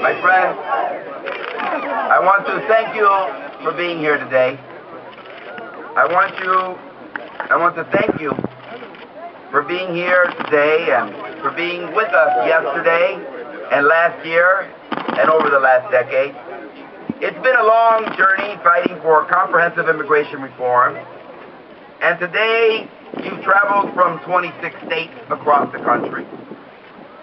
My friends, I want to thank you for being here today. I want to thank you for being here today and for being with us yesterday and last year and over the last decade. It's been a long journey fighting for comprehensive immigration reform, and today you've traveled from 26 states across the country.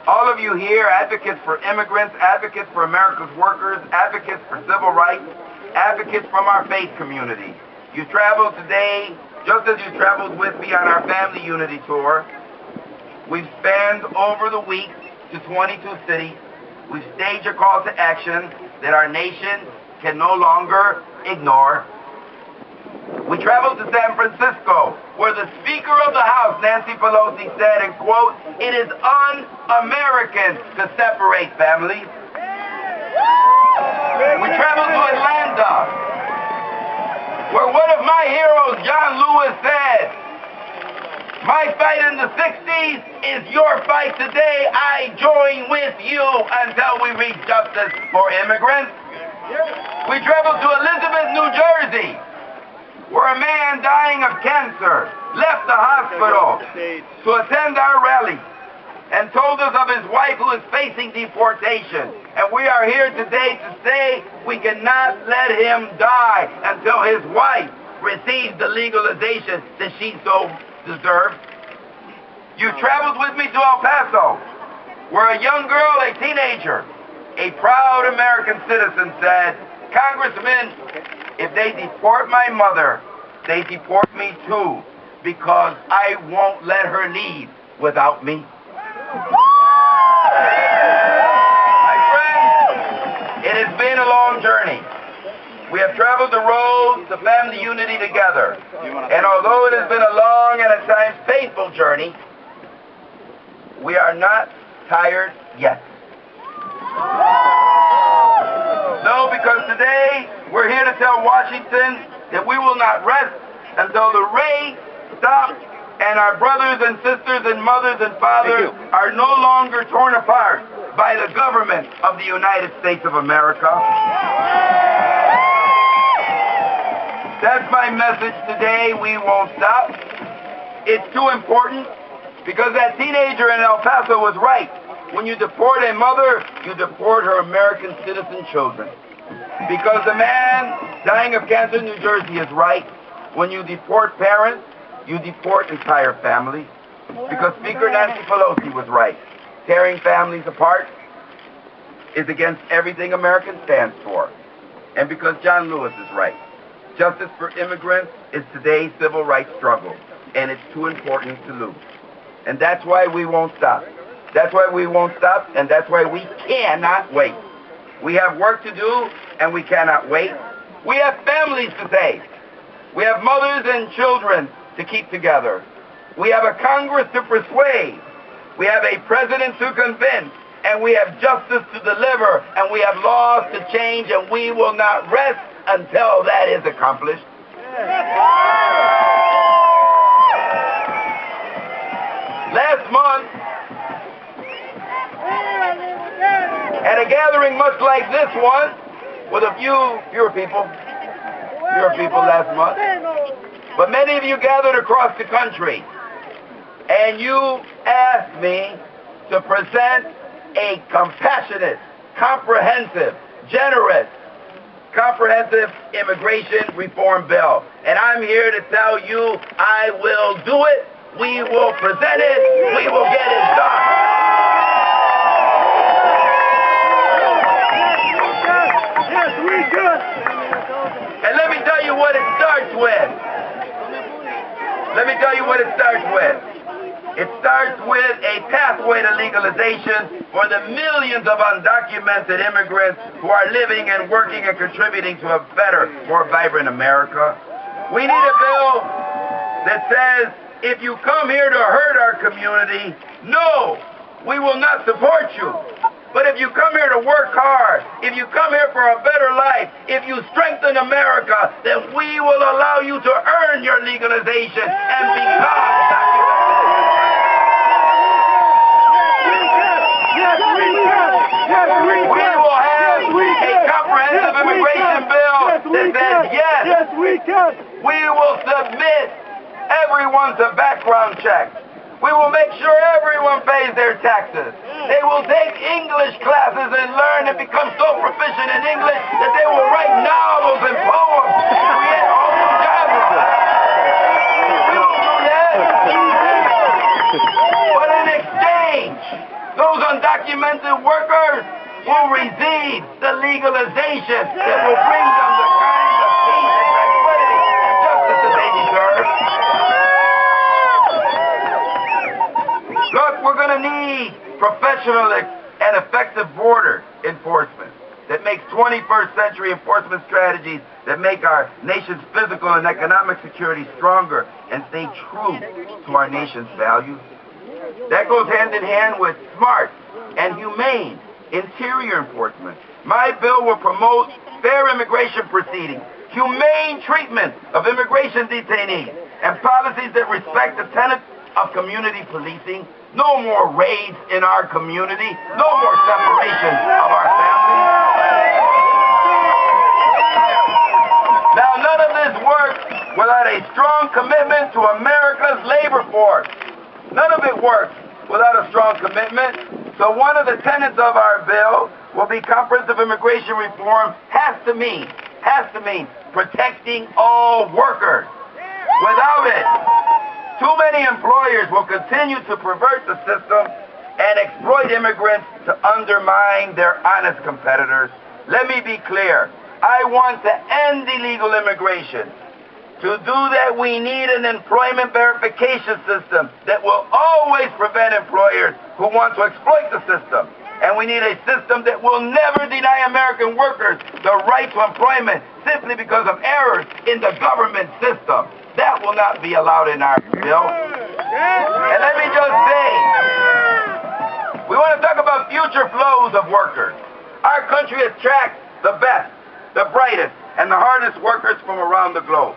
All of you here, advocates for immigrants, advocates for America's workers, advocates for civil rights, advocates from our faith community. You traveled today just as you traveled with me on our Family Unity Tour. We've spanned over the week to 22 cities. We've staged a call to action that our nation can no longer ignore. We traveled to San Francisco, where the Speaker of the House, Nancy Pelosi, said, and quote, "It is un-American to separate families." We traveled to Atlanta, where one of my heroes, John Lewis, said, "My fight in the 60s is your fight today. I join with you until we reach justice for immigrants." We traveled to Elizabeth, New Jersey, where a man dying of cancer left the hospital to attend our rally and told us of his wife who is facing deportation. And we are here today to say we cannot let him die until his wife receives the legalization that she so deserves. You traveled with me to El Paso, where a young girl, a teenager, a proud American citizen said, "Congressman, if they deport my mother, they deport me too, because I won't let her leave without me." My friends, it has been a long journey. We have traveled the road to family unity together. And although it has been a long and at times painful journey, we are not tired yet. No, because today we're here to tell Washington that we will not rest until the race stops and our brothers and sisters and mothers and fathers are no longer torn apart by the government of the United States of America. That's my message today. We won't stop. It's too important, because that teenager in El Paso was right. When you deport a mother, you deport her American citizen children. Because the man dying of cancer in New Jersey is right. When you deport parents, you deport entire families. Because Speaker Nancy Pelosi was right. Tearing families apart is against everything America stands for. And because John Lewis is right. Justice for immigrants is today's civil rights struggle, and it's too important to lose. And that's why we won't stop. That's why we won't stop, and that's why we cannot wait. We have work to do, and we cannot wait. We have families to save. We have mothers and children to keep together. We have a Congress to persuade. We have a president to convince, and we have justice to deliver, and we have laws to change, and we will not rest until that is accomplished. Last month, at a gathering much like this one, with a fewer people last month, but many of you gathered across the country, and you asked me to present a compassionate, comprehensive, generous, comprehensive immigration reform bill. And I'm here to tell you, I will do it. We will present it. We will get it done. Yes, we could. And let me tell you what it starts with. Let me tell you what it starts with. It starts with a pathway to legalization for the millions of undocumented immigrants who are living and working and contributing to a better, more vibrant America. We need a bill that says, if you come here to hurt our community, no, we will not support you. But if you come here to work hard, if you come here for a better life, if you strengthen America, then we will allow you to earn your legalization and become documented. Yes, we will. Yes, we will. We will have that says, yes, yes, we can. We will submit everyone to background checks. We will make sure everyone pays their taxes. They will take English classes and learn and become so proficient in English that they will write novels and poems and create whole new jobs. We will do that. But in exchange, those undocumented workers will receive the legalization that will bring them the kind of peace and tranquility and justice that they deserve. Look, we're going to need professional and effective border enforcement that makes 21st century enforcement strategies that make our nation's physical and economic security stronger and stay true to our nation's values. That goes hand in hand with smart and humane interior enforcement. My bill will promote fair immigration proceedings, humane treatment of immigration detainees, and policies that respect the tenets of community policing. No more raids in our community. No more separation of our families. Now, none of this works without a strong commitment to America's labor force. None of it works without a strong commitment. So one of the tenets of our bill will be comprehensive immigration reform has to mean protecting all workers. Without it, too many employers will continue to pervert the system and exploit immigrants to undermine their honest competitors. Let me be clear. I want to end illegal immigration. To do that, we need an employment verification system that will always prevent employers who want to exploit the system. And we need a system that will never deny American workers the right to employment simply because of errors in the government system. That will not be allowed in our bill. And let me just say, we want to talk about future flows of workers. Our country attracts the best, the brightest, and the hardest workers from around the globe.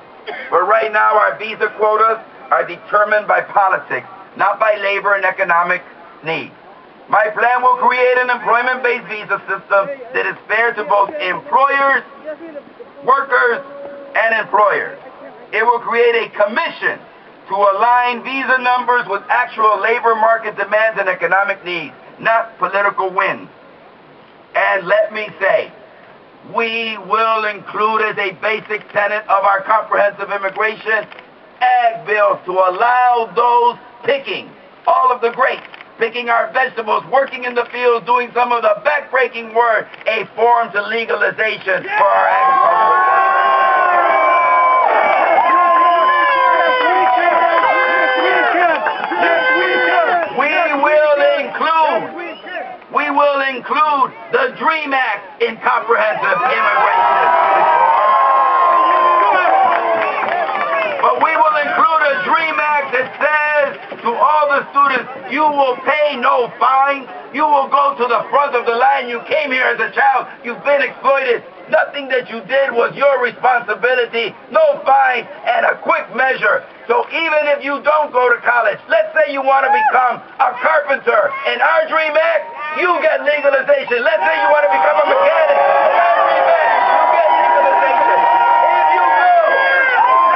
But right now, our visa quotas are determined by politics, not by labor and economic needs. My plan will create an employment-based visa system that is fair to both employers, workers, and employers. It will create a commission to align visa numbers with actual labor market demands and economic needs, not political wins. And let me say, we will include as a basic tenet of our comprehensive immigration ag bills to allow those picking all of the grapes, picking our vegetables, working in the fields, doing some of the backbreaking work, a form to legalization for our agricultural workers. We will include the DREAM Act in comprehensive immigration reform. But we will include a DREAM Act that says to all the students, you will pay no fine. You will go to the front of the line. You came here as a child. You've been exploited. Nothing that you did was your responsibility. No fine and a quick measure. So even if you don't go to college, let's say you want to become a carpenter. In our DREAM Act, you get legalization. Let's say you want to become a mechanic. In our DREAM Act, you get legalization. If you go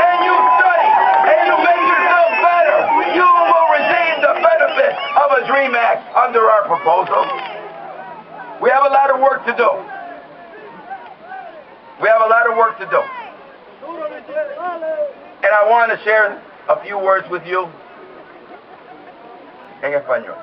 and you study and you make yourself better, you will receive the benefit of a DREAM Act under our proposal. We have a lot of work to do. We have a lot of work to do. And I want to share a few words with you en español.